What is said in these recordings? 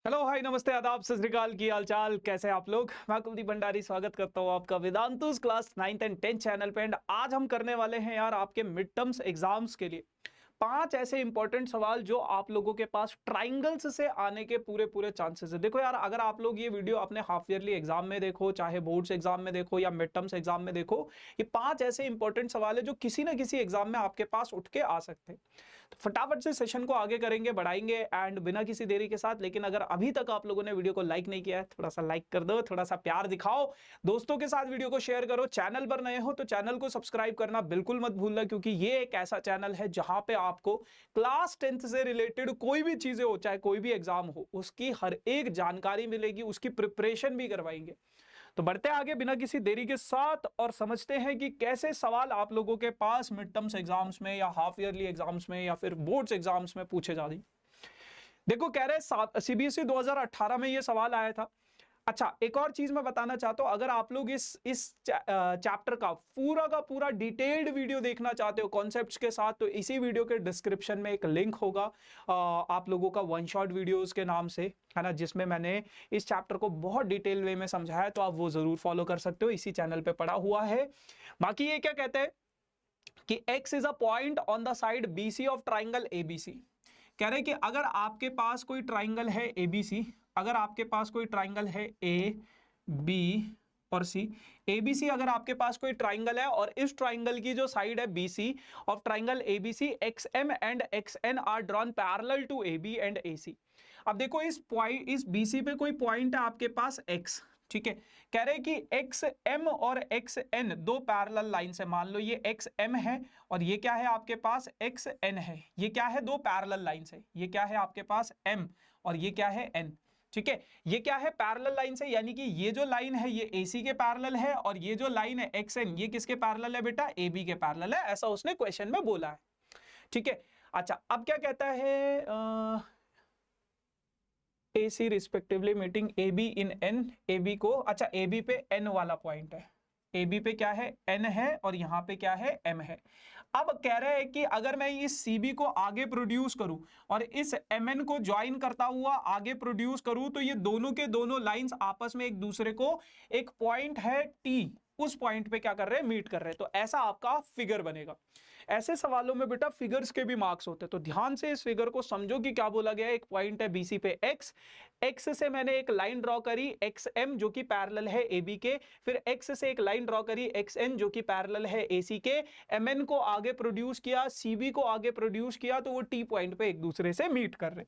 Hello hi नमस्ते आदाब सत श्री अकाल की हाल चाल कैसे हैं आप लोग। मैं कुलदीप भंडारी स्वागत करता हूं आपका Vedantu's class 9th and 10th channel पे। एंड आज हम करने वाले हैं यार आपके मिड टर्म्स एग्जाम्स के लिए 5 ऐसे इंपॉर्टेंट सवाल जो आप लोगों के पास ट्राइंगल्स से आने के पूरे पूरे चांसेस है। देखो यार, अगर आप लोग ये वीडियो अपने हाफ ईयरली एग्जाम में देखो, चाहे बोर्ड्स एग्जाम में देखो या मिड टर्म्स एग्जाम में देखो, ये 5 ऐसे इंपॉर्टेंट सवाल है जो किसी ना किसी एग्जाम में आपके पास उठ के आ सकते हैं। तो फटाफट से सेशन को आगे करेंगे, बढ़ाएंगे एंड बिना किसी देरी के साथ। लेकिन अगर अभी तक आप लोगों ने वीडियो को लाइक नहीं किया है, थोड़ा सा लाइक कर दो, थोड़ा सा प्यार दिखाओ, दोस्तों के साथ वीडियो को शेयर करो। चैनल पर नए हो तो चैनल को सब्सक्राइब करना बिल्कुल मत भूलना, क्योंकि ये एक ऐसा चैनल है जहां पे आपको क्लास 10th से रिलेटेड कोई भी चीजें हो, चाहे कोई भी एग्जाम हो, उसकी हर एक जानकारी मिलेगी, उसकी प्रिपरेशन भी करवाएंगे। तो बढ़ते आगे बिना किसी देरी के साथ और समझते हैं कि कैसे सवाल आप लोगों के पास मिड टर्म्स एग्जाम्स में या हाफ ईयरली एग्जाम्स में या फिर बोर्ड्स एग्जाम्स में पूछे जाते हैं। देखो, कह रहे सीबीएसई 2018 में ये सवाल आया था। अच्छा, एक और चीज मैं बताना चाहता हूं, अगर आप लोग इस चैप्टर का पूरा डिटेल्ड वीडियो देखना चाहते हो कॉन्सेप्ट्स के साथ, तो इसी वीडियो के डिस्क्रिप्शन में एक लिंक होगा आप लोगों का वन शॉट वीडियोस के नाम से, है ना, जिसमें मैंने इस चैप्टर को बहुत डिटेल वे में समझाया। तो आप वो जरूर फॉलो कर सकते हो, इसी चैनल पे पड़ा हुआ है। बाकी ये क्या कहते हैं कि x is a point on the side BC of triangle ABC। कह रहे कि अगर आपके पास कोई ट्राइंगल है ABC, अगर आपके पास कोई ट्राइंगल है AB और C, ABC अगर आपके पास कोई ट्राइंगल है और इस ट्राइंगल की जो साइड है BC of triangle ABC, XM and XN are drawn parallel to AB and AC। अब देखो, इस BC पे कोई पॉइंट है आपके पास X, ठीक है। कह रहे कि XM और XN दो पैरेलल लाइन से, मान लो ये XM है और ये क्या है आपके पास XN है, ये क्या है, दो पैरेलल लाइन से, ये क्या है आपके पास M और ये क्या है N, ठीक है। ये क्या है, पैरेलल लाइन से, यानी कि ये जो लाइन है ये AC के पैरेलल है और ये जो लाइन है XN ये किसके पैरेलल है बेटा, AB के पैरेलल है, ऐसा उसने क्वेश्चन में बोला है, ठीक है। अच्छा, अब क्या कहता है, AC रिस्पेक्टिवली मीटिंग AB इन N, AB को, अच्छा AB पे N वाला पॉइंट है, AB पे क्या है N है और यहां पे क्या है M है। अब कह रहे हैं कि अगर मैं इस CB को आगे प्रोड्यूस करूं और इस MN को ज्वाइन करता हुआ आगे प्रोड्यूस करूं, तो ये दोनों के दोनों लाइंस आपस में एक दूसरे को, एक पॉइंट है T, उस पॉइंट पे क्या कर रहे हैं, मीट कर रहे हैं। तो ऐसा आपका फिगर बनेगा। ऐसे सवालों में बेटा फिगर्स के भी मार्क्स होते हैं, तो ध्यान से इस फिगर को समझो कि क्या बोला गया है। एक पॉइंट है BC पे X से मैंने एक लाइन ड्रॉ करी XM जो कि पैरेलल है AB के, फिर X से एक लाइन ड्रॉ करी XN जो कि पैरेलल है AC के, MN को आगे प्रोड्यूस किया, CB को आगे प्रोड्यूस किया, तो वो T पॉइंट पे एक दूसरे से मीट कर रहे,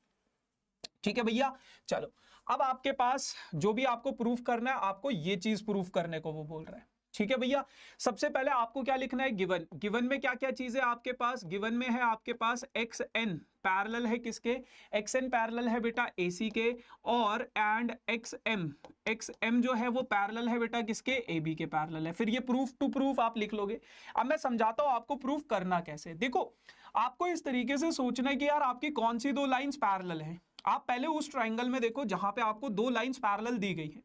ठीक है भैया। चलो, अब आपके पास जो भी आपको प्रूफ करना है, आपको ये चीज प्रूफ करने को वो बोल रहा है, ठीक है भैया। सबसे पहले आपको क्या लिखना है, गिवन। गिवन में क्या क्या चीजें आपके पास, गिवन में है आपके पास XN पैरेलल है किसके, XN पैरेलल है बेटा AC के, और एंड XM जो है वो पैरेलल है बेटा किसके, AB के पैरेलल है। फिर ये प्रूफ टू प्रूफ आप लिख लोगे। अब मैं समझाता हूं आपको प्रूफ करना कैसे। देखो, आपको इस तरीके से सोचना है कि यार आपकी कौन सी दो लाइंस पैरेलल हैं। आप पहले उस ट्राइंगल में देखो जहां पे आपको दो लाइंस पैरेलल दी गई है।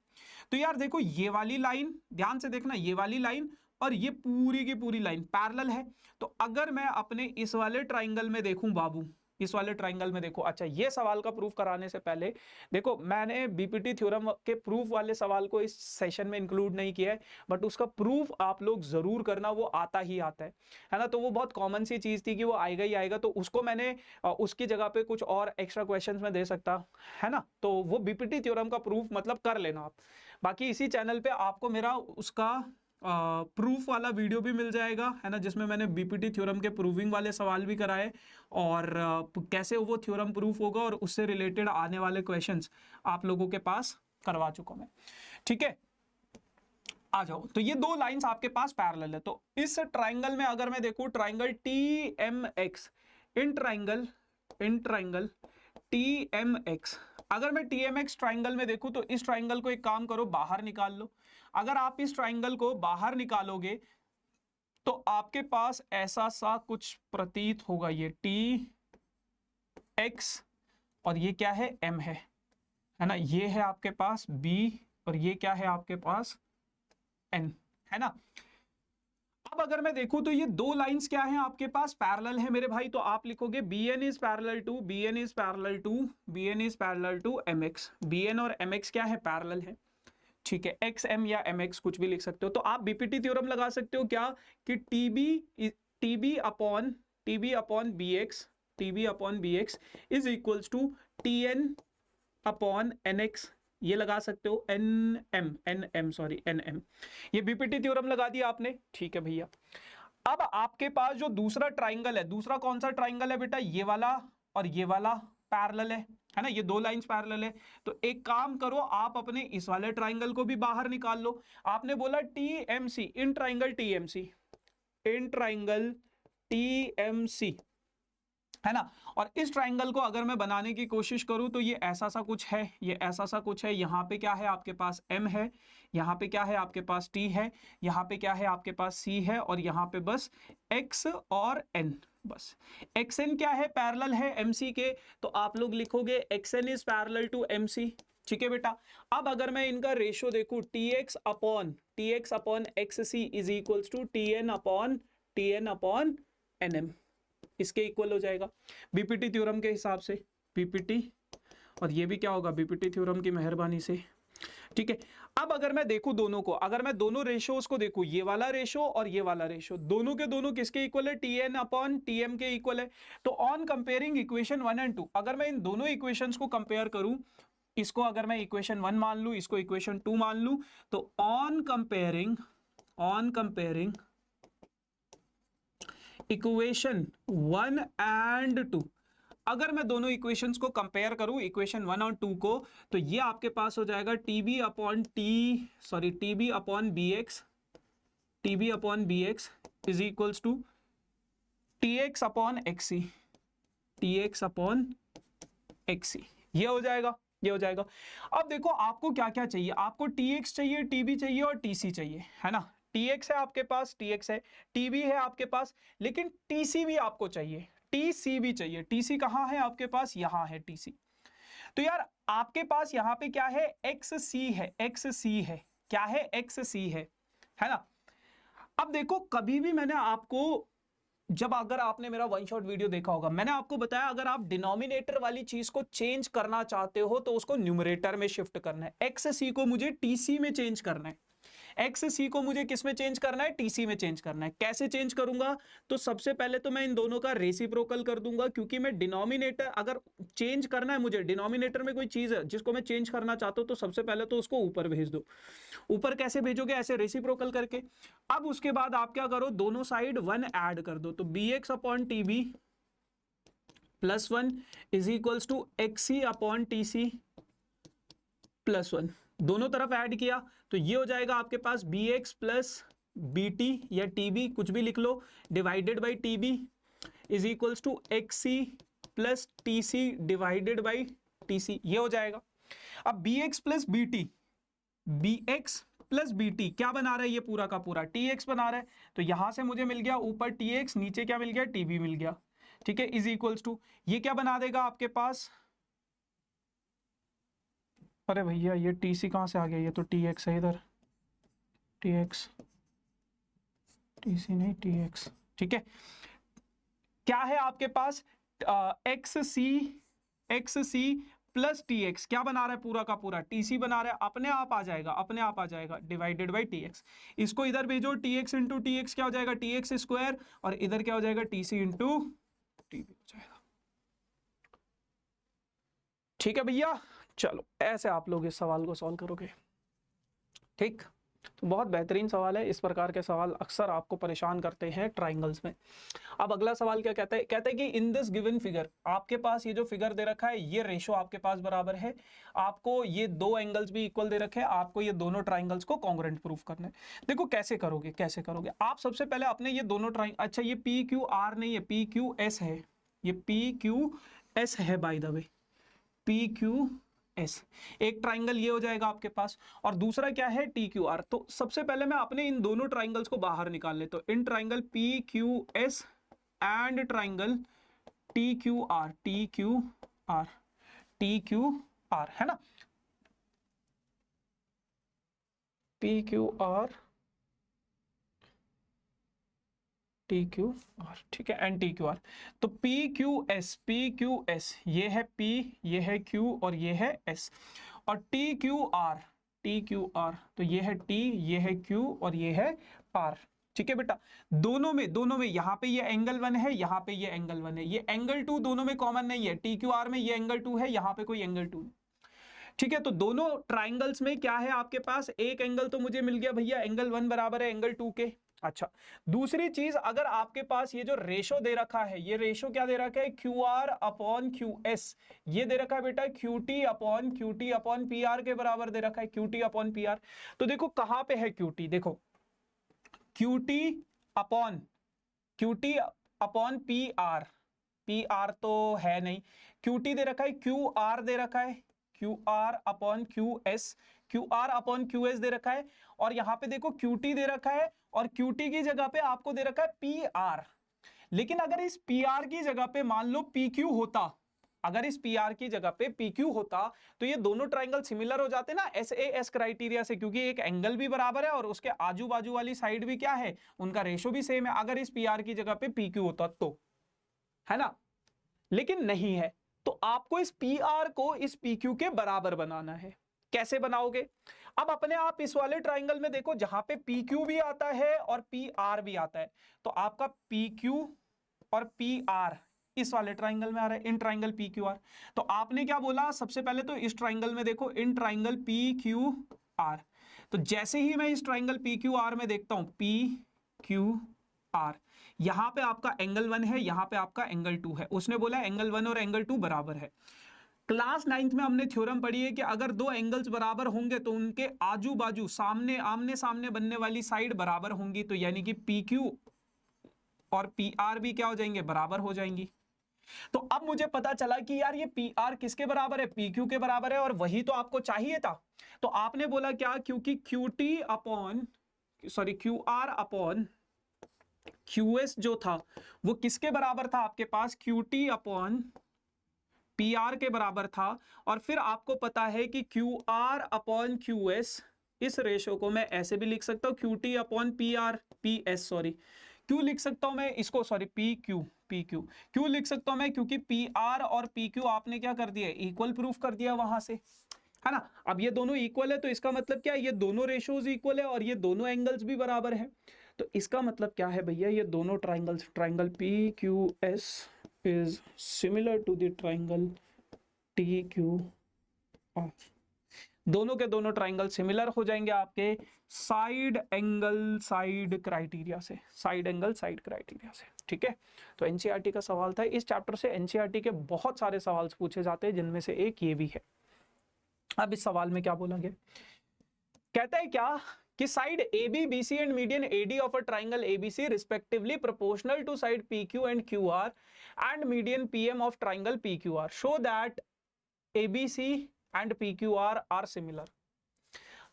तो यार देखो, ये वाली लाइन ध्यान से देखना, ये वाली लाइन और ये पूरी की पूरी लाइन पैरेलल है। तो अगर मैं अपने इस वाले ट्राइंगल में देखूं बाबू, इस वाले ट्राइंगल में देखो, अच्छा ये सवाल का प्रूफ कराने से पहले देखो, मैंने बीपीटी थ्योरम के प्रूफ वाले सवाल को इस सेशन में इंक्लूड नहीं किया है, बट उसका प्रूफ आप लोग जरूर करना, वो आता ही आता है ना। तो वो बहुत कॉमन सी चीज थी कि वो आएगा ही आएगा, तो उसको मैंने उसकी जगह पे कुछ और एक्स्ट्रा क्वेश्चंस में दे सकता, है ना। तो वो बीपीटी थ्योरम का प्रूफ मतलब कर लेना आप। बाकी इसी चैनल पे आपको मेरा उसका प्रूफ वाला वीडियो भी मिल जाएगा, है ना, जिसमें मैंने बीपीटी थ्योरम के प्रूविंग वाले सवाल भी कराए और कैसे वो थ्योरम प्रूफ होगा और उससे रिलेटेड आने वाले क्वेश्चंस आप लोगों के पास करवा चुका मैं, ठीक है। आ जाओ, तो ये दो लाइंस आपके पास पैरेलल है। तो इस ट्राइंगल में अगर मैं देखूं triangle TMX, in triangle TMX, अगर मैं TMX ट्राइंगल में देखूं तो इस ट्राइंगल को एक काम करो, बाहर निकाल लो। अगर आप इस ट्राइंगल को बाहर निकालोगे तो आपके पास ऐसा सा कुछ प्रतीत होगा, ये TX और ये क्या है, M है ना, ये है आपके पास B और ये क्या है आपके पास N, है ना। अब अगर मैं देखूं तो ये दो लाइंस क्या हैं आपके पास, पैरेलल है मेरे भाई, तो आप लिखोगे bn is parallel to bn is parallel to bn is parallel to mx। bn और mx क्या है, पैरेलल है, ठीक है, xm या mx कुछ भी लिख सकते हो। तो आप बीपीटी थ्योरम लगा सकते हो क्या, कि tb upon bx is equals to tn upon nx, ये लगा सकते हो, nm, ये बीपीटी थ्योरम लगा दिया आपने, ठीक है भैया। अब आपके पास जो दूसरा ट्राइंगल है, दूसरा कौन सा ट्राइंगल है बेटा, ये वाला और ये वाला पैरेलल है ना, ये दो लाइंस पैरेलल है। तो एक काम करो, आप अपने इस वाले ट्राइंगल को भी बाहर निकाल लो। आपने बोला टीएमसी, इन ट्राइंगल टीएमसी, है ना। और इस ट्राइंगल को अगर मैं बनाने की कोशिश करूं तो ये ऐसा सा कुछ है, ये ऐसा सा कुछ है। यहाँ पे क्या है आपके पास m है, यहाँ पे क्या है आपके पास t है, यहाँ पे क्या है आपके पास c है, और यहाँ पे बस x और n, बस xn क्या है, पैरेलल है mc के, तो आप लोग लिखोगे xn is parallel to mc, ठीक है बेटा। अब अगर मैं इनका रेशियो देखूं, tx upon xc is equals to tn upon nm, इसके इक्वल हो जाएगा बीपीटी थ्योरम के हिसाब से, बीपीटी, और ये भी क्या होगा, बीपीटी थ्योरम की मेहरबानी से, ठीक है। अब अगर मैं देखूं दोनों को, अगर मैं दोनों रेशियोज को देखूं, ये वाला रेशियो और ये वाला रेशियो, दोनों के दोनों किसके इक्वल है, tn अपॉन tm के इक्वल है। तो ऑन कंपेयरिंग इक्वेशन 1 एंड 2, अगर मैं इन दोनों इक्वेशंस को कंपेयर करूं, इसको अगर मैं इक्वेशन 1 मान लूं, इसको इक्वेशन 2 मान लूं, तो ऑन कंपेयरिंग इक्वेशन 1 एंड 2, अगर मैं दोनों इक्वेशंस को कंपेयर करूं, इक्वेशन 1 और 2 को, तो ये आपके पास हो जाएगा TB upon bx is equals to tx upon xc, ये हो जाएगा, ये हो जाएगा। अब देखो आपको क्या क्या चाहिए, आपको tx चाहिए, tb चाहिए और tc चाहिए, है ना। tx है आपके पास, tx है, tb है आपके पास, लेकिन tc भी आपको चाहिए, tc भी चाहिए। tc कहाँ है आपके पास, यहाँ है tc। तो यार आपके पास यहाँ पे क्या है, xc है, क्या है, xc है ना। अब देखो कभी भी मैंने आपको, जब अगर आपने मेरा वन शॉट वीडियो देखा होगा, मैंने आपको बताया अगर आप डिनोमिनेटर वाली चीज को चेंज करना चाहते हो तो उसको न्यूमरेटर में शिफ्ट करना है। एक्स सी को मुझे टीसी में चेंज करना है, एक्स सी को मुझे किस में चेंज करना है, टीसी में चेंज करना है। कैसे चेंज करूंगा, तो सबसे पहले तो मैं इन दोनों का रेसिप्रोकल कर दूंगा, क्योंकि मैं डिनोमिनेटर अगर चेंज करना है मुझे, डिनोमिनेटर में कोई चीज है जिसको मैं चेंज करना चाहता हूं, तो सबसे पहले तो उसको ऊपर भेज दो। ऊपर कैसे भेजोगे, ऐसे रेसिप्रोकल करके। अब उसके बाद आप क्या करो, दोनों साइड 1 ऐड कर दो, तो bx upon TB plus 1 is equals to xc upon TC plus 1, दोनों तरफ ऐड किया तो ये हो जाएगा आपके पास bx प्लस bt या tb कुछ भी लिख लो, divided by tb is equals to xc plus tc divided by tc, ये हो जाएगा। अब bx plus bt, bx plus bt क्या बना रहा है, ये पूरा का पूरा tx बना रहा है, तो यहां से मुझे मिल गया ऊपर tx, नीचे क्या मिल गया, tb मिल गया, ठीक है, इज इक्वल्स टू ये क्या बना देगा आपके पास, अरे भैया ये tc कहां से आ गया, ये तो tx है इधर, tx, tc नहीं tx, ठीक है। क्या है आपके पास xc प्लस tx क्या बना रहा है, पूरा का पूरा tc बना रहा है, अपने आप आ जाएगा डिवाइडेड बाई tx। इसको इधर भेजो, tx इंटू tx क्या हो जाएगा, tx स्क्वायर, और इधर क्या हो जाएगा, tc इंटू tb हो जाएगा, ठीक है भैया। चलो ऐसे आप लोग इस सवाल को सॉल्व करोगे, ठीक। तो बहुत बेहतरीन सवाल है, इस प्रकार के सवाल अक्सर आपको परेशान करते हैं ट्राइंगल्स में। अब अगला सवाल क्या कहता है, कहता है कि इन दिस गिवन फिगर, आपके पास ये जो फिगर दे रखा है, ये रेशो आपके पास बराबर है, आपको ये दो एंगल्स भी इक्वल दे रखे हैं, आपको ये दोनों ट्राइंगल्स को कॉन्ग्रुएंट प्रूफ करना है। देखो कैसे करोगे, आप सबसे पहले अपने ये दोनों अच्छा ये पी क्यू आर नहीं है, पी क्यू एस है, ये पी क्यू एस है by the way, P Q S, एक ट्राइंगल ये हो जाएगा आपके पास, और दूसरा क्या है, टी क्यू आर। तो सबसे पहले मैं अपने इन दोनों ट्राइंगल्स को बाहर निकाल लेता हूं, in triangle P Q S and triangle T Q are, है ना, P Q R T Q are, ठीक है, एन टी क्यू आर। तो पी क्यू एस ये है पी, ये है क्यू और ये है एस। और टी क्यू आर तो ये है टी, ये है क्यू और ये है आर। ठीक है बेटा, दोनों में यहाँ पे ये एंगल 1 है, यहाँ पे ये एंगल 1 है, ये एंगल 2 दोनों में कॉमन नहीं है। टी क्यू आर में ये एंगल 2 है, यहाँ पे कोई एंगल 2 नहीं। ठीक है, तो दोनों ट्राइंगल्स में क्या है आपके पास, एक एंगल तो मुझे मिल गया भैया, एंगल 1 बराबर है एंगल 2 के। अच्छा, दूसरी चीज, अगर आपके पास ये जो रेशो दे रखा है, ये रेशो क्या दे रखा है, Q R upon Q S, ये दे रखा है बेटा Q T upon P R के बराबर दे रखा है, Q T upon P are. तो देखो कहां पे है क्यू टी, देखो Q T upon P are तो है नहीं, क्यू टी दे रखा है, क्यू आर दे रखा है, Q R upon Q S दे रखा है। और यहां पे देखो क्यू टी दे रखा है, और क्यू टी की जगह पे आपको दे रखा है पी आर। लेकिन अगर इस पी आर की जगह पे मान लो पी क्यू होता, अगर इस पी आर की जगह पे पी क्यू होता, तो ये दोनों ट्राइंगल सिमिलर हो जाते ना एस ए एस क्राइटेरिया से, क्योंकि एक एंगल भी बराबर है और उसके आजू बाजू वाली साइड भी क्या है, उनका रेशो भी सेम है, अगर इस पी आर की जगह पे पी क्यू होता तो, है ना। लेकिन नहीं है, तो आपको इस पी आर को इस पी क्यू के बराबर बनाना है। कैसे बनाओगे, अब अपने आप इस वाले ट्राइंगल में देखो, जहां पे पी क्यू भी आता है और पी आर भी आता है, तो आपका पी क्यू और पी आर इस वाले ट्राइंगल में आ रहा है, इन ट्राइंगल पी क्यू आर। तो आपने क्या बोला, सबसे पहले तो इस ट्राइंगल में देखो, in triangle P Q R. तो जैसे ही मैं इस ट्राइंगल पी क्यू आर में देखता हूं पी क्यू आर, यहां पे आपका एंगल 1 है, यहां पे आपका एंगल 2 है। उसने बोला एंगल 1 और एंगल 2 बराबर है। क्लास 9th में हमने थ्योरम पढ़ी है कि अगर दो एंगल्स बराबर होंगे तो उनके आजू बाजू सामने आमने सामने बनने वाली साइड बराबर होंगी, तो यानी कि पी क्यू और पी आर भी क्या हो जाएंगे, बराबर हो जाएंगी। तो अब मुझे पता चला कि यार ये पी आर किसके बराबर है, पी क्यू के बराबर है, और वही तो आपको चाहिए था। तो आपने बोला क्या, क्योंकि Q R upon Q S जो था वो किसके बराबर था आपके पास, Q T upon P R के बराबर था। और फिर आपको पता है कि Q R upon Q S, इस रेशो को मैं ऐसे भी लिख सकता हूं, Q T upon P R, P S sorry, क्यों लिख सकता हूं मैं इसको, सॉरी पी क्यू क्यों लिख सकता हूं मैं, क्योंकि पी आर और पी क्यू आपने क्या कर दिया, इक्वल प्रूफ कर दिया वहां से, है ना। अब ये दोनों इक्वल है, तो इसका मतलब क्या है, ये दोनों रेशोज इक्वल है और ये दोनों एंगल्स भी बराबर है। तो इसका मतलब क्या है भैया, ये दोनों triangles, triangle P Q S is similar to the triangle T Q R. दोनों के दोनों ट्राइंगल सिमिलर हो जाएंगे आपके साइड एंगल साइड क्राइटेरिया से, साइड एंगल साइड क्राइटेरिया से। ठीक है, तो एनसीईआरटी का सवाल था, इस चैप्टर से एनसीईआरटी के बहुत सारे सवाल पूछे जाते हैं, जिनमें से एक ये भी है। अब इस सवाल में क्या बोला गया, कहता है क्या कि side AB, BC and median AD of a triangle ABC respectively proportional to side PQ and QR and median PM of triangle PQR show that ABC and PQR are similar.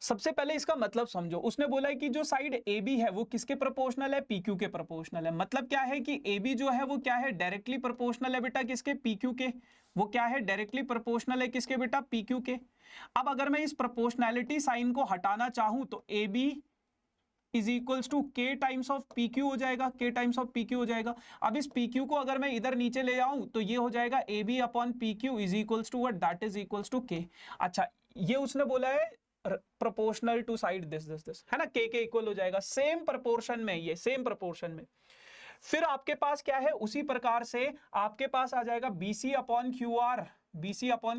सबसे पहले इसका मतलब समझो, उसने बोला है कि जो साइड AB है वो किसके प्रोपोर्शनल है, PQ के प्रोपोर्शनल है। मतलब क्या है कि AB जो है वो क्या है, डायरेक्टली प्रोपोर्शनल है बेटा किसके, PQ के। वो क्या है, डायरेक्टली प्रोपोर्शनल है किसके बेटा, PQ के। अब अगर मैं इस प्रोपोर्शनैलिटी साइन को हटाना चाहूं तो AB is equals to K times of PQ हो जाएगा, K टाइम्स ऑफ PQ हो जाएगा। अब इस PQ को अगर मैं इधर नीचे ले आऊं तो ये हो जाएगा AB upon PQ is equals to what, that is equals to K। अच्छा, ये उसने बोला है प्रोपोर्शनल टू साइड दिस, है ना, K के इक्वल हो जाएगा, सेम प्रोपोर्शन में, ये सेम प्रोपोर्शन में। फिर आपके पास क्या है, उसी प्रकार से आपके पास आ जाएगा BC अपॉन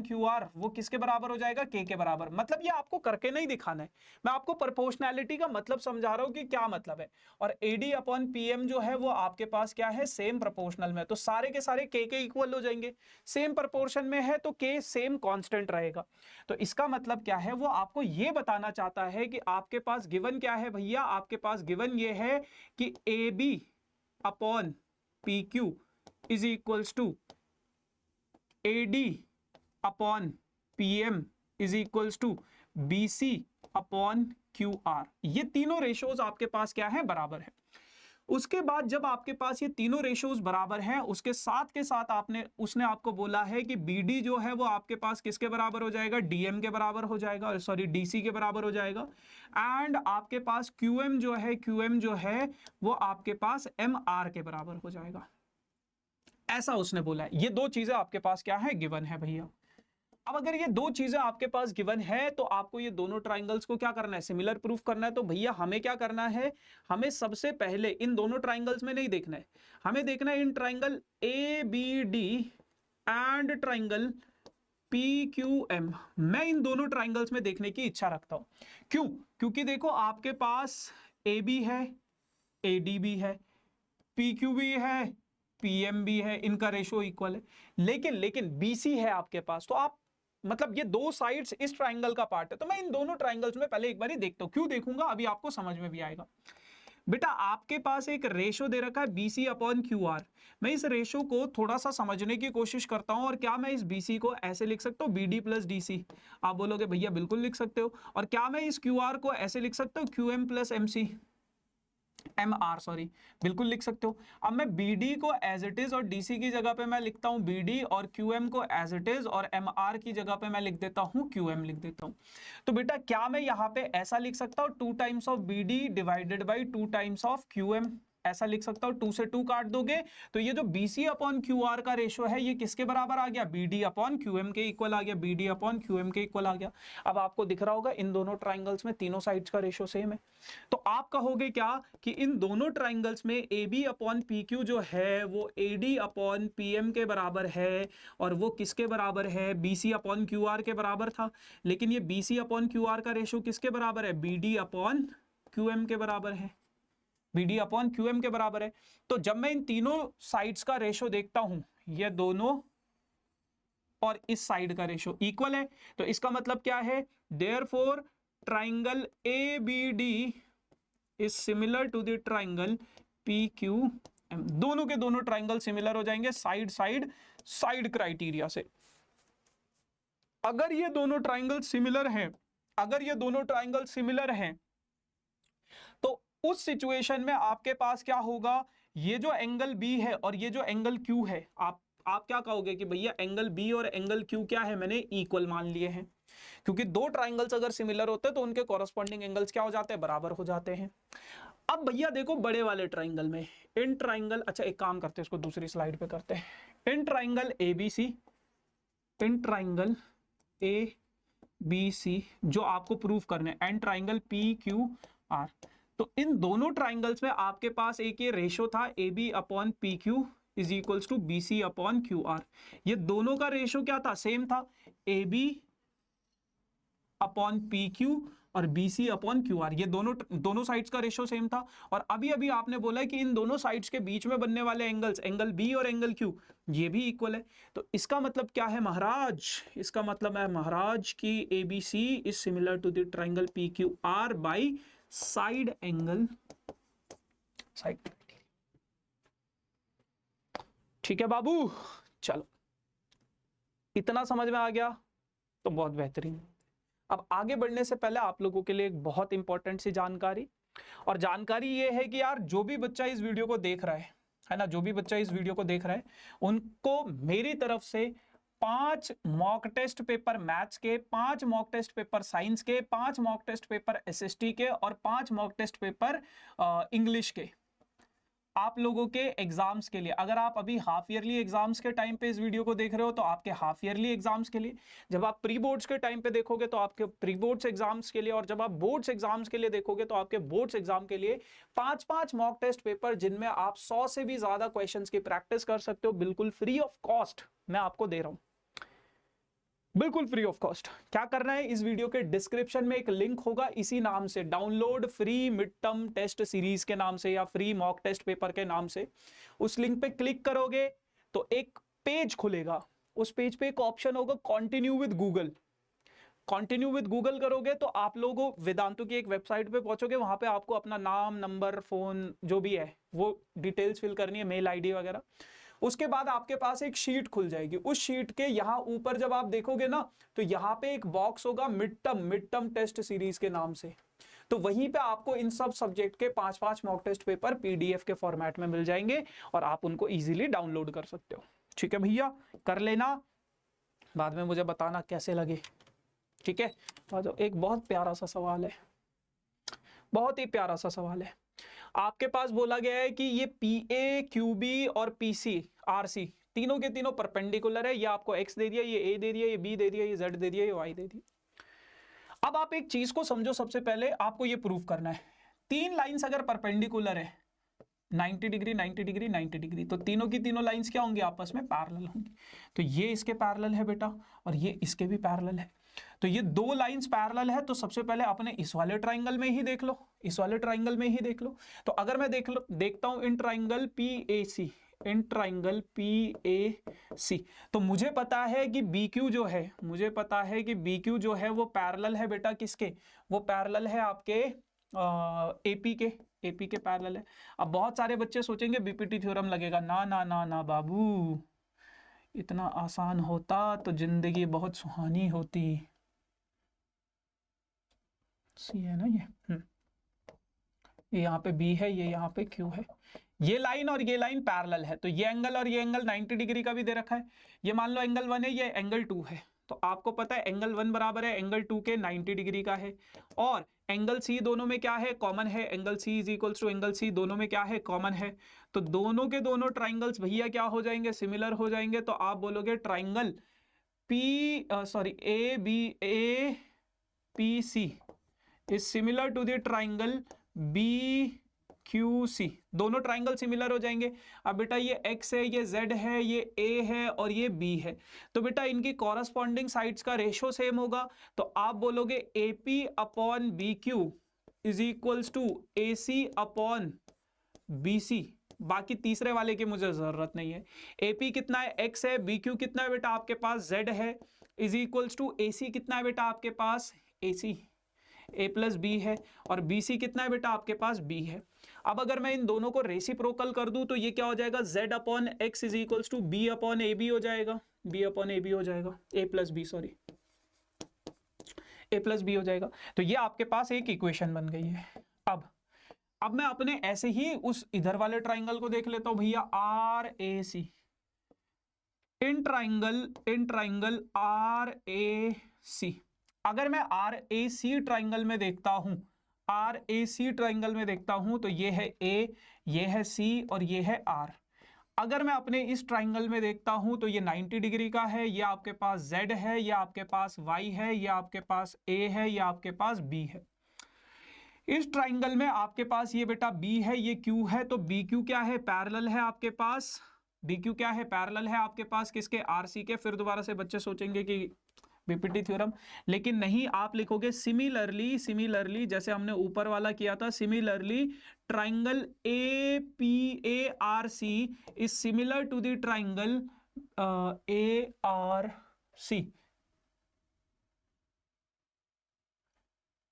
क्यू आर, वो किसके बराबर हो जाएगा, K के बराबर। मतलब ये आपको करके नहीं दिखाना है, मैं आपको प्रोपोर्शनैलिटी का मतलब समझा रहा हूं कि क्या मतलब है। और AD अपॉन PM जो है वो आपके पास क्या है, सेम प्रोपोर्शनल में, तो सारे के सारे K के इक्वल हो जाएंगे। सेम प्रोपोर्शन में है तो K सेम कांस्टेंट रहेगा। तो इसका मतलब क्या है, वो आपको ये बताना चाहता है कि आपके पास गिवन क्या है भैया, आपके पास गिवन ये है कि AB upon PQ is equals to AD upon PM is equals to BC upon QR। ये तीनों रेशोज आपके पास क्या है, बराबर है। उसके बाद जब आपके पास ये तीनों रेशियोज बराबर हैं, उसके साथ के साथ उसने आपको बोला है कि बीडी जो है वो आपके पास किसके बराबर हो जाएगा, डीएम के बराबर हो जाएगा, सॉरी डीसी के बराबर हो जाएगा। एंड आपके पास क्यूएम जो है वो आपके पास एमआर के बराबर हो जाएगा, ऐसा उसने बोला है। ये दो चीजें आपके पास क्या है, गिवन है भैया। अब अगर ये दो चीजें आपके पास गिवन है तो आपको ये दोनों ट्राइंगल्स को क्या करना है, सिमिलर प्रूफ करना है। तो भैया हमें क्या करना है, हमें सबसे पहले इन दोनों ट्राइंगल्स में नहीं देखना है, हमें देखना है इन triangle A B D and triangle P Q M. मैं इन दोनों ट्राइंगल्स में देखने की इच्छा रखता हूं। क्यों? क्योंकि देखो आपके पास ए बी है, ए डी भी है, पी क्यू भी है, पीएम भी है, इनका रेशो इक्वल है। लेकिन बीसी है आपके पास, तो आप मतलब ये दो साइड्स इस ट्राइंगल का पार्ट है। तो मैं इन दोनों ट्राइंगल्स में पहले एक बार ही देखता हूं। क्यों देखूंगा, अभी आपको समझ में भी आएगा। बेटा आपके पास एक रेशो दे रखा है बीसी अपॉन क्यू आर। मैं इस रेशो को थोड़ा सा समझने की कोशिश करता हूं। और क्या मैं इस बीसी को ऐसे लिख सकता हूं, बीडी प्लस डीसी? आप बोलोगे भैया बिल्कुल लिख सकते हो। और क्या मैं इस क्यू आर को ऐसे लिख सकता हूं, Q M plus MC, M R sorry, बिल्कुल लिख सकते हो। अब मैं BD को एज इट इज और DC की जगह पे मैं लिखता हूं BD, और QM को एज इट इज और MR की जगह पे मैं लिख देता हूं QM लिख देता हूं। तो बेटा क्या मैं यहां पे ऐसा लिख सकता हूं, 2 times of BD divided by 2 times of QM, ऐसा लिख सकता हूं। 2 से 2 काट दोगे तो ये जो BC अपॉन QR का रेशो है ये किसके बराबर आ गया, BD अपॉन QM के इक्वल आ गया, BD अपॉन QM के इक्वल आ गया। अब आपको दिख रहा होगा इन दोनों ट्राइंगल्स में तीनों साइड्स का रेशो सेम है। तो आप कहोगे क्या कि इन दोनों ट्राइंगल्स में AB अपॉन PQ जो है वो AD अपॉन PM के बराबर है, और वो किसके बराबर है, BC अपॉन QR के बराबर था। लेकिन ये BC अपॉन QR का रेशो किसके बराबर है, BD अपॉन QM के बराबर है, BD अपॉन QM के बराबर है। तो जब मैं इन तीनों साइड्स का रेशो देखता हूं, ये दोनों और इस साइड का रेशो इक्वल है, तो इसका मतलब क्या है, therefore triangle ABD is similar to the triangle PQM। दोनों के दोनों ट्राइंगल सिमिलर हो जाएंगे साइड क्राइटेरिया से। अगर ये दोनों ट्राइंगल सिमिलर हैं, तो उस सिचुएशन में आपके पास क्या होगा, ये जो एंगल B है और ये जो एंगल Q है, आप क्या कहोगे कि भैया एंगल B और एंगल Q क्या है, मैंने इक्वल मान लिए हैं। क्योंकि दो ट्राइंगल्स अगर सिमिलर होते हैं तो उनके कॉरस्पॉन्डिंग एंगल्स क्या हो जाते हैं, बराबर हो जाते हैं। अब भैया देखो बड़े वाले ट्राइंगल में, इन ट्राइंगल, अच्छा एक काम करते हैं इसको दूसरी स्लाइड पे करते हैं। In triangle ABC, in triangle ABC जो आपको प्रूफ करने हैं, एंड ट्राइंगल PQR, तो इन दोनों ट्राइंगल्स में आपके पास एक ये रेशो था AB upon PQ is equals to BC upon QR। ये दोनों का रेशो क्या था, सेम था, AB अपॉन PQ और BC अपॉन QR। ये दोनों साइड्स का रेशो सेम था। और अभी अभी आपने बोला है कि इन दोनों साइड्स के बीच में बनने वाले एंगल्स, एंगल B और एंगल Q, ये भी इक्वल है। तो इसका मतलब क्या है महाराज, इसका मतलब है महाराज कि ABC is similar to the triangle PQR by side angle side. ठीक है बाबू, चलो इतना समझ में आ गया तो बहुत बेहतरीन। अब आगे बढ़ने से पहले आप लोगों के लिए एक बहुत इंपॉर्टेंट सी जानकारी, और जानकारी ये है कि यार जो भी बच्चा इस वीडियो को देख रहा है ना, जो भी बच्चा इस वीडियो को देख रहा है उनको मेरी तरफ से 5 मॉक टेस्ट पेपर मैथ्स के, 5 मॉक टेस्ट पेपर साइंस के, 5 मॉक टेस्ट पेपर SST के और 5 मॉक टेस्ट पेपर इंग्लिश के आप लोगों के एग्जाम्स के लिए। अगर आप अभी हाफ ईयरली एग्जाम्स के टाइम पे इस वीडियो को देख रहे हो तो आपके हाफ ईयरली एग्जाम्स के लिए, जब आप प्री बोर्ड्स के टाइम पे देखोगे तो आपके प्री बोर्ड्स एग्जाम्स के लिए, और जब आप बोर्ड्स एग्जाम्स के लिए देखोगे तो आपके बोर्ड्स एग्जाम के लिए 5-5 मॉक टेस्ट पेपर जिनमें आप 100 से भी ज्यादा क्वेश्चंस की प्रैक्टिस कर सकते हो, बिल्कुल फ्री ऑफ कॉस्ट मैं आपको दे रहा हूं, बिल्कुल फ्री ऑफ कॉस्ट। क्या करना है, इस वीडियो के डिस्क्रिप्शन में एक लिंक होगा इसी नाम से, download free mid term test series के नाम से या फ्री मॉक टेस्ट पेपर के नाम से। उस लिंक पे क्लिक करोगे तो एक पेज खुलेगा, उस पेज पे एक ऑप्शन होगा continue with Google. Continue with Google करोगे तो आप लोगों वेदांतु की एक वेबसाइट पे पहुंचोगे, वहां पे आपको अपना नाम, नंबर, फोन जो भी है वो डिटेल्स फिल करनी है, मेल ID वगैरह। उसके बाद आपके पास एक शीट खुल जाएगी, उस शीट के यहां ऊपर जब आप देखोगे ना तो यहां पे एक बॉक्स होगा मिड टर्म टेस्ट सीरीज के नाम से। तो वहीं पे आपको इन सब सब्जेक्ट के 5-5 मॉक टेस्ट पेपर पीडीएफ के फॉर्मेट में मिल जाएंगे और आप उनको इजीली डाउनलोड कर सकते हो। ठीक है भैया, कर लेना, बाद में मुझे बताना कैसे लगे। ठीक है, तो एक बहुत प्यारा सा सवाल है, बहुत ही प्यारा सा सवाल है। आपके पास बोला गया है कि ये पीए, क्यूबी और पीसी, आरसी तीनों के तीनों परपेंडिकुलर है। ये आपको एक्स दे दिया, ये ए दे दिया, ये बी दे दिया, ये जेड दे दिया, ये वाई दे दिया। अब आप एक चीज को समझो, सबसे पहले आपको ये प्रूव करना है, तीन लाइंस अगर परपेंडिकुलर है 90 डिग्री 90 डिग्री 90 डिग्री, तो तीनों की तीनों लाइंस क्या होंगी, आपस में पैरेलल होंगी। तो ये इसके पैरेलल है बेटा और ये इसके भी पैरेलल है। तो ये दो लाइंस पैरेलल है, तो सबसे पहले अपने इस वाले ट्राइंगल में ही देख लो, इस वाले ट्राइंगल में ही देख लो। तो अगर मैं देखता हूं in triangle PAC, in triangle PAC, तो मुझे पता है कि BQ जो है, मुझे पता है कि BQ जो है वो पैरेलल है बेटा किसके, वो पैरेलल है आपके एपी के पैरेलल है। अब बहुत सारे बच्चे सोचेंगे बीपीटी थ्योरम लगेगा, ना ना ना ना बाबू, इतना आसान होता तो जिंदगी बहुत सुहानी होती। सी है ना ये यहाँ पे बी है, ये यहाँ पे क्यू है, ये लाइन और ये लाइन पैरेलल है, तो ये एंगल और ये एंगल 90 डिग्री का भी दे रखा है। ये मान लो एंगल 1 है, ये एंगल 2 है, तो आपको पता है एंगल 1 बराबर है एंगल 2 के 90 डिग्री का है। और एंगल सी दोनों में क्या है, कॉमन है, angle C is equals to angle C दोनों में क्या है, कॉमन है। तो दोनों के दोनों ट्राइंगल्स भैया क्या हो जाएंगे, सिमिलर हो जाएंगे। तो आप बोलोगे triangle A P C is similar to the triangle BQC, दोनों ट्राइंगल सिमिलर हो जाएंगे। अब बेटा ये x है, ये z है, ये a है और ये b है, तो बेटा इनकी कॉरस्पॉन्डिंग साइड्स का रेशो सेम होगा। तो आप बोलोगे AP upon BQ is equals to AC upon BC। बाकी तीसरे वाले की मुझे जरूरत नहीं है। AP कितना है, x है, BQ कितना है बेटा आपके पास, z है, इज इक्वल्स टू AC कितना है बेटा आपके पास, AC a प्लस बी है, और BC कितना है बेटा आपके पास, B है। अब अगर मैं इन दोनों को रेसिप्रोकल कर दूं तो ये क्या हो जाएगा, z upon X is equals to B upon AB हो जाएगा, B अपॉन AB हो जाएगा, A प्लस B हो जाएगा। तो ये आपके पास एक इक्वेशन बन गई है। अब मैं अपने ऐसे ही उस इधर वाले ट्राइंगल को देख लेता हूं भैया, RAC, इन ट्राइंगल RAC, अगर मैं RAC ट्राइंगल में देखता हूं, RAC ट्राइंगल में देखता हूं तो ये है A, ये है C और ये है R। अगर मैं अपने इस ट्राइंगल में देखता हूं तो ये 90 डिग्री का है, ये आपके पास Z है, ये आपके पास Y है, ये आपके पास A है, ये आपके पास B है। इस ट्राइंगल में आपके पास ये बेटा B है, ये Q है, तो BQ क्या है, पैरेलल है आपके पास, BQ क्या है, पैरेलल है आपके पास किसके, RC के। फिर दोबारा से बच्चे सोचेंगे कि बीपीटी थ्योरम, लेकिन नहीं, आप लिखोगे सिमिलरली जैसे हमने ऊपर वाला किया था, similarly triangle APARC is similar to the triangle ARC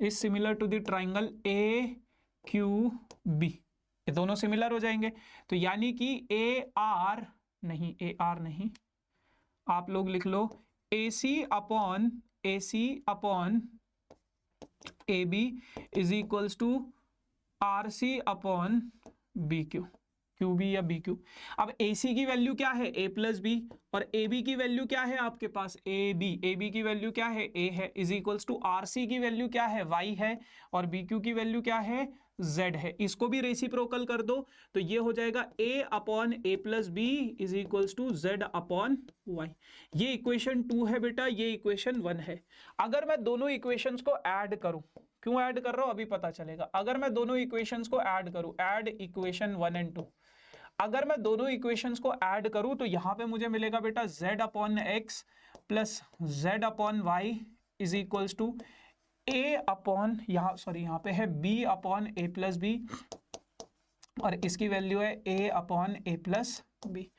is similar to the triangle AQB। ये दोनों सिमिलर हो जाएंगे, तो यानी कि AR नहीं, आप लोग लिख लो AC upon AB is equals to RC upon BQ, QB या BQ। अब AC की वैल्यू क्या है, A प्लस B, और AB की वैल्यू क्या है आपके पास, AB की वैल्यू क्या है, A है, इज इक्वल्स टू RC की वैल्यू क्या है, Y है, और BQ की वैल्यू क्या है, Z है। इसको भी रेसिप्रोकल कर दो तो ये हो जाएगा A upon A plus B is equals to Z upon Y। ये इक्वेशन 2 है बेटा, ये इक्वेशन 1 है। अगर मैं दोनों इक्वेशंस को ऐड करूं, क्यों ऐड कर रहा हूं अभी पता चलेगा। अगर मैं दोनों इक्वेशंस को ऐड करूं, ऐड इक्वेशन 1 एंड 2, अगर मैं दोनों इक्वेशंस को ऐड करूं तो यहां पे मुझे मिलेगा बेटा z upon X plus z upon Y is equals to a upon यहाँ पे है b upon a plus B, और इसकी वैल्यू है a upon a plus B.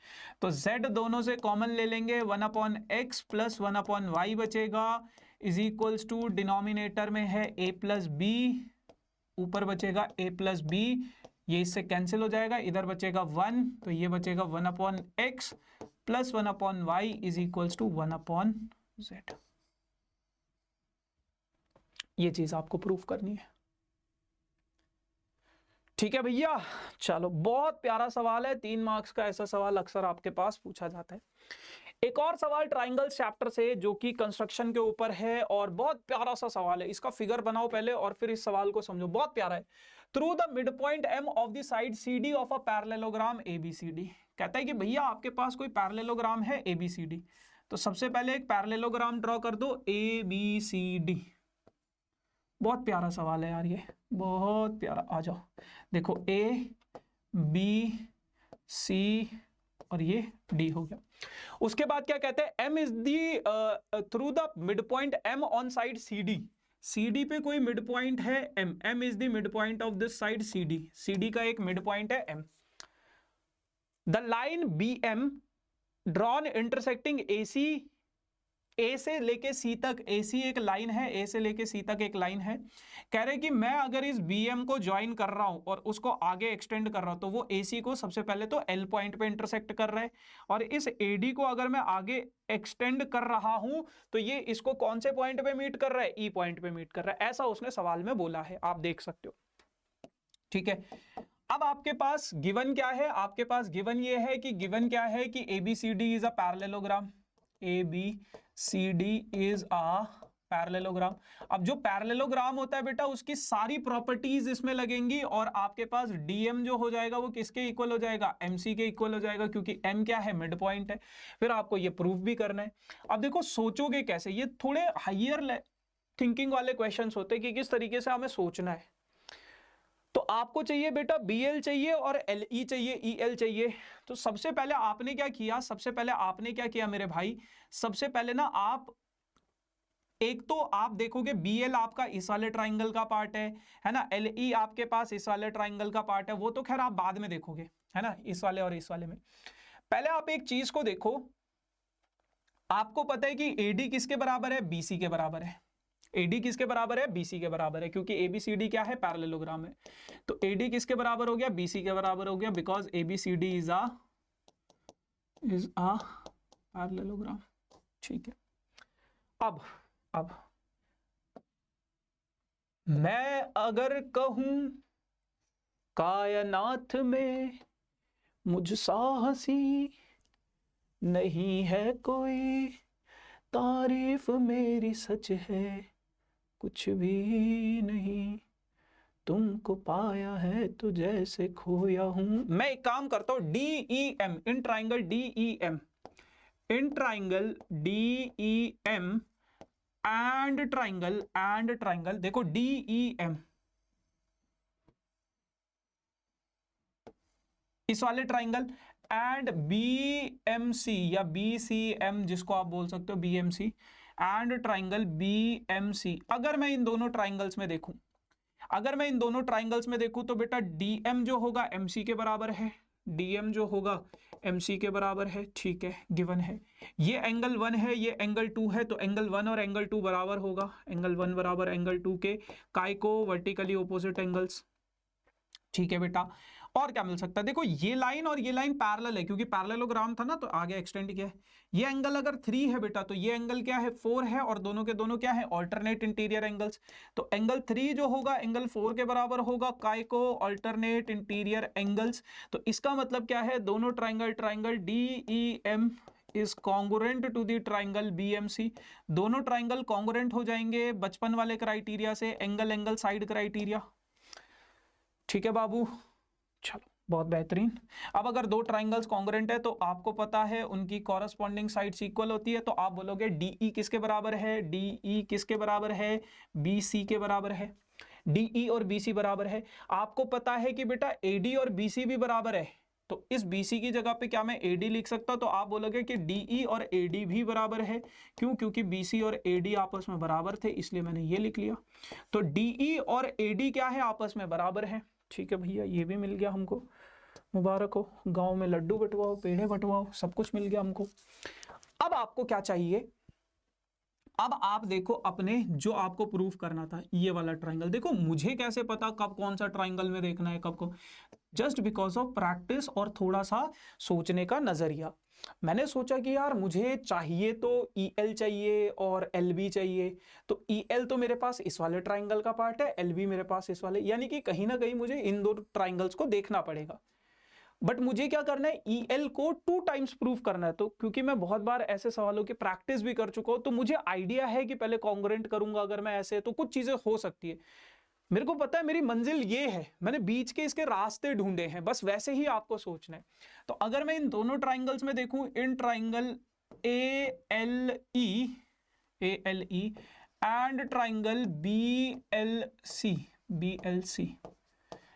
तो z दोनों से कॉमन ले लेंगे, 1 upon X plus 1 upon Y बचेगा इज इक्वल्स टू डिनोमिनेटर में है a प्लस बी, ऊपर बचेगा a प्लस बी, ये इससे कैंसिल हो जाएगा, इधर बचेगा 1, तो ये बचेगा 1 upon X plus 1 upon Y is equals to 1 upon Z. ये चीज आपको प्रूफ करनी है। ठीक है भैया, चलो बहुत प्यारा सवाल है, 3 मार्क्स का ऐसा सवाल अक्सर आपके पास पूछा जाता है। एक और सवाल ट्राइंगल चैप्टर से जो कि कंस्ट्रक्शन के ऊपर है और बहुत प्यारा सा सवाल है, इसका फिगर बनाओ पहले और फिर इस सवाल को समझो, बहुत प्यारा है। Through the mid point M of the side C D of a parallelogram ABCD, कहता है कि भैया आपके पास कोई पैरेललोग्राम है एबीसीडी, तो सबसे पहले एक पैरेललोग्राम ड्रॉ कर दो एबीसीडी। बहुत प्यारा सवाल है यार ये, बहुत प्यारा। आ जाओ देखो, ए बी सी और ये डी हो गया। उसके बाद क्या कहते हैं, M is the through the mid point M on side C D, C D पे कोई मिड पॉइंट है M, M is the mid point of this side C D का एक मिड पॉइंट है M. The line B M drawn intersecting A C, A से लेके सी तक, ए सी एक लाइन है, ए से लेके सी तक एक लाइन है। कह रहे कि मैं अगर इस बी एम को ज्वाइन कर रहा हूं और उसको आगे एक्सटेंड कर रहा हूं तो वो ए सी को सबसे पहले तो एल पॉइंट पे इंटरसेक्ट कर रहा है, और इस ए डी को अगर मैं आगे एक्सटेंड कर रहा हूं तो ये इसको कौन से पॉइंट पे मीट कर रहा है, ई पॉइंट पे मीट कर रहा है। ऐसा उसने सवाल में बोला है, आप देख सकते हो। ठीक है, अब आपके पास गिवन क्या है, आपके पास गिवन ये है कि गिवन क्या है कि ABCD is a parallelogram, ABCD is a parallelogram. अब जो पैरेललोग्राम होता है बेटा उसकी सारी प्रॉपर्टीज इसमें लगेंगी, और आपके पास DM जो हो जाएगा वो किसके इक्वल हो जाएगा, MC के इक्वल हो जाएगा, क्योंकि M क्या है, मिड पॉइंट है। फिर आपको ये प्रूफ भी करना है। अब देखो सोचोगे कैसे, ये थोड़े हायर थिंकिंग वाले क्वेश्चंस होते हैं कि किस तरीके से हमें सोचना है। तो आपको चाहिए बेटा BL चाहिए और LE चाहिए, EL चाहिए। तो सबसे पहले आपने क्या किया, सबसे पहले आपने क्या किया मेरे भाई, सबसे पहले ना आप एक तो आप देखोगे BL आपका इस वाले ट्राइंगल का पार्ट है ना, LE आपके पास इस वाले ट्राइंगल का पार्ट है, वो तो खैर आप बाद में देखोगे, है ना, इस वाले और इस वाले में। पहले आप एक चीज को देखो, आपको पता है कि AD किसके बराबर है, BC के बराबर है। AD किसके बराबर है, BC के बराबर है, क्योंकि ABCD क्या है, पैरेललोग्राम है। तो AD किसके बराबर हो गया, BC के बराबर हो गया, because ABCD is a parallelogram. ठीक है, अब मैं अगर कहूं कायनात में मुझसा हंसी नहीं है कोई, तारीफ मेरी सच है कुछ भी नहीं, तुमको पाया है तो जैसे खोया हूं। मैं एक काम करता हूं, DEM in triangle DEM, in triangle DEM and triangle देखो DEM, इस वाले ट्राइंगल एंड BMC या BCM जिसको आप बोल सकते हो, BMC एंड ट्राइंगल BMC। अगर मैं इन दोनों ट्राइंगल्स में देखूं, तो बेटा DM जो होगा MC के बराबर है, DM जो होगा MC के बराबर है। ठीक है, गिवन है, ये एंगल 1 है, ये एंगल 2 है, तो एंगल 1 और एंगल 2 बराबर होगा, एंगल 1 बराबर एंगल 2 के, काय को वर्टिकली ऑपोजिट एंगल्स। ठीक है बेटा, और क्या मिल सकता है, देखो ये लाइन और ये लाइन पैरेलल है, क्योंकि पैरेललोग्राम था ना तो आगे एक्सटेंड किया है। ये एंगल अगर 3 है बेटा तो ये एंगल क्या है, 4 है, और दोनों के दोनों क्या है, ऑल्टरनेट इंटीरियर एंगल्स। तो एंगल 3 जो होगा एंगल 4 के बराबर होगा, काय को ऑल्टरनेट इंटीरियर एंगल्स। तो इसका मतलब क्या है, दोनों triangle DEM is congruent to the triangle BMC। दोनों ट्राइंगल कॉन्ग्रुएंट हो जाएंगे बचपन वाले क्राइटेरिया से, एंगल साइड क्राइटेरिया। ठीक है बाबू, चलो बहुत बेहतरीन। अब अगर दो ट्राइंगल्स कॉन्ग्रुएंट है तो आपको पता है उनकी कॉरस्पॉन्डिंग साइड्स इक्वल होती है, तो आप बोलोगे DE किसके बराबर है, DE किसके बराबर है, BC के बराबर है। DE और BC बराबर है। आपको पता है कि बेटा AD और BC भी बराबर है, तो इस BC की जगह पे क्या मैं AD लिख सकता हूं, तो आप बोलोगे कि DE और AD भी बराबर है। क्यों, क्योंकि BC और AD आपस में बराबर थे, इसलिए मैंने ये लिख लिया। तो DE और AD क्या है, आपस में बराबर है। ठीक है भैया, ये भी मिल गया हमको, मुबारक हो, गांव में लड्डू बंटवाओ, पेड़े बंटवाओ, सब कुछ मिल गया हमको। अब आपको क्या चाहिए, अब आप देखो अपने जो आपको प्रूफ करना था, ये वाला ट्राइंगल। देखो मुझे कैसे पता कब कौन सा ट्राइंगल में देखना है, कब को, जस्ट बिकॉज ऑफ प्रैक्टिस और थोड़ा सा सोचने का नजरिया। मैंने सोचा कि यार मुझे चाहिए तो EL चाहिए और LB चाहिए, तो EL तो मेरे पास इस वाले ट्राइंगल का पार्ट है, LB मेरे पास इस वाले, यानी कि कहीं ना कहीं मुझे इन दो ट्राइंगल्स को देखना पड़ेगा। बट मुझे क्या करना है, EL को 2 टाइम्स प्रूव करना है। तो क्योंकि मैं बहुत बार ऐसे सवालों की प्रैक्टिस भी कर चुका हूं, तो मुझे आइडिया है कि पहले कॉन्ग्रुएंट करूंगा अगर मैं ऐसे, तो कुछ चीजें हो सकती है। मेरे को पता है मेरी मंजिल ये है, मैंने बीच के इसके रास्ते ढूंढे हैं, बस वैसे ही आपको सोचना है। तो अगर मैं इन दोनों ट्राइंगल्स में देखूं, in triangle ALE and triangle BLC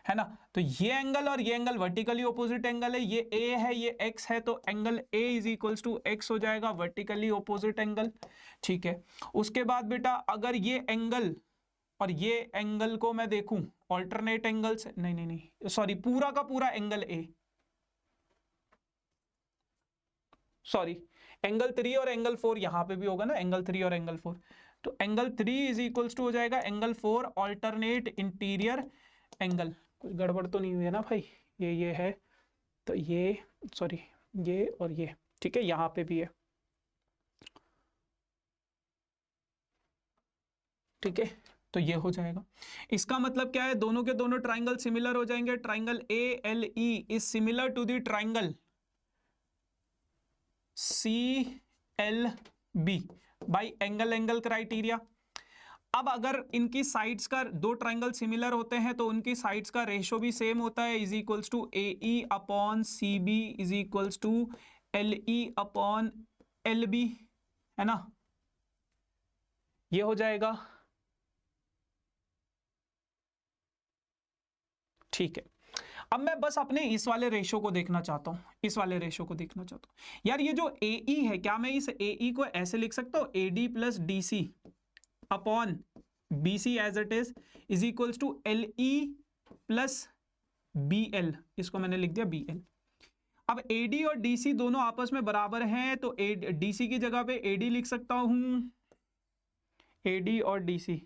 है ना, तो ये एंगल और ये एंगल वर्टिकली ऑपोजिट एंगल है, ये A है ये X है, तो angle A is equals to X हो जाएगा, वर्टिकली ऑपोजिट एंगल। ठीक है, उसके बाद बेटा अगर ये एंगल और ये एंगल को मैं देखूं ऑल्टरनेट एंगल्स, नहीं सॉरी, पूरा का पूरा एंगल A, सॉरी एंगल 3 और एंगल 4 यहां पे भी होगा ना, एंगल 3 और एंगल 4, तो एंगल 3 इज इक्वल्स टू हो जाएगा एंगल 4 ऑल्टरनेट इंटीरियर एंगल। कुछ गड़बड़ तो नहीं हुई है ना भाई, ये है, तो ये सॉरी ये और ये, ठीक है, यहां पे भी है, ठीक है, तो ये हो जाएगा। इसका मतलब क्या है, दोनों के दोनों ट्राइंगल सिमिलर हो जाएंगे। Triangle ALE is similar to the triangle CLB by angle criteria. अब अगर इनकी साइड्स का, दो ट्राइंगल सिमिलर होते हैं तो उनकी साइड्स का रेशो भी सेम होता है, is equals to AE upon CB is equals to LE upon LB, है ना, ये हो जाएगा। ठीक है, अब मैं बस अपने इस वाले रेशो को देखना चाहता हूं, इस वाले रेशो को देखना चाहता हूं यार। ये जो AE है, क्या मैं इस AE को ऐसे लिख सकता हूं, AD plus DC upon BC as it is equals to LE plus BL, इसको मैंने लिख दिया BL। अब AD और DC दोनों आपस में बराबर हैं, तो DC की जगह पे AD लिख सकता हूं, AD और DC,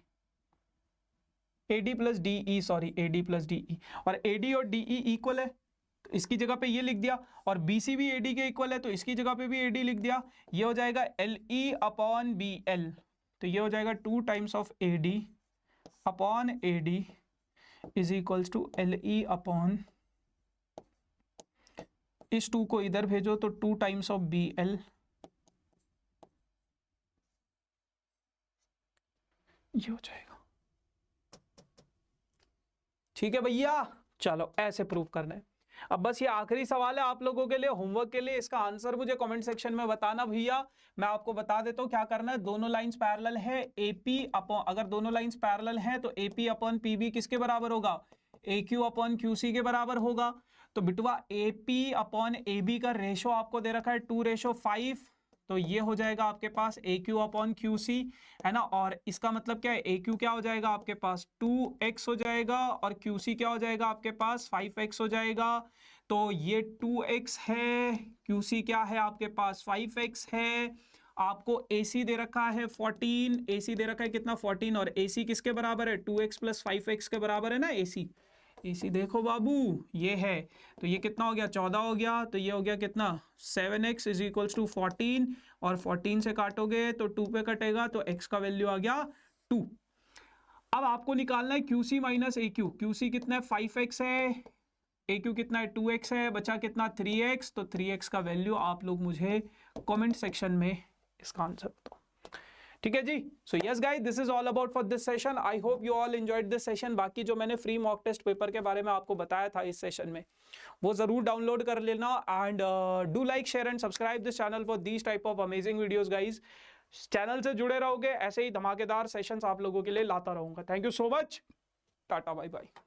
AD plus DE, sorry AD plus DE, और AD और DE इक्वल है तो इसकी जगह पे ये लिख दिया, और BC भी AD के इक्वल है तो इसकी जगह पे भी AD लिख दिया। ये हो जाएगा LE अपॉन BL, तो ये हो जाएगा 2 times of AD upon AD is equals to LE upon, इस 2 को इधर भेजो तो 2 टाइम्स ऑफ BL, ये हो जाएगा। ठीक है भैया, चलो ऐसे प्रूव करना है। अब बस ये आखिरी सवाल है आप लोगों के लिए, होमवर्क के लिए, इसका आंसर मुझे कमेंट सेक्शन में बताना भैया। मैं आपको बता देता हूं क्या करना है। दोनों लाइंस पैरेलल है, AP अपॉन, अगर दोनों लाइंस पैरेलल हैं तो AP अपॉन PB किसके बराबर होगा, AQ अपॉन QC के बराबर होगा। तो बिटवा AP अपॉन AB का रेशो आपको दे रखा है 2:5, तो ये हो जाएगा आपके पास AQ अपॉन QC, है ना, और इसका मतलब क्या है, AQ क्या हो जाएगा आपके पास 2x हो जाएगा, और QC क्या हो जाएगा आपके पास 5x हो जाएगा। तो ये 2x है, QC क्या है आपके पास 5x है, आपको AC दे रखा है 14, AC दे रखा है कितना 14, और AC किसके बराबर है 2x प्लस 5x के बराबर है ना AC देखो बाबू, ये है, तो ये कितना हो गया 14 हो गया, तो ये हो गया कितना 7x इज इक्वल्स टू 14, और 14 से काटोगे तो 2 पे कटेगा, तो x का वैल्यू आ गया 2। अब आपको निकालना है QC माइनस AQ, QC कितना है 5x है, AQ कितना है 2x है, बचा कितना 3x, तो 3x का वैल्यू आप लोग मुझे कमेंट सेक्शन में इसका आंसर बताओ। ठीक है जी, so yes guys, this is all about for this session. I hope you all enjoyed this session. बाकी जो मैंने फ्री मॉक टेस्ट पेपर के बारे में आपको बताया था इस सेशन में, वो जरूर डाउनलोड कर लेना, and do like share and subscribe this channel for these type of amazing videos guys. Channel से जुड़े रहोगे, ऐसे ही धमाकेदार सेशंस आप लोगों के लिए लाता रहूंगा। Thank you so much, tata bye bye.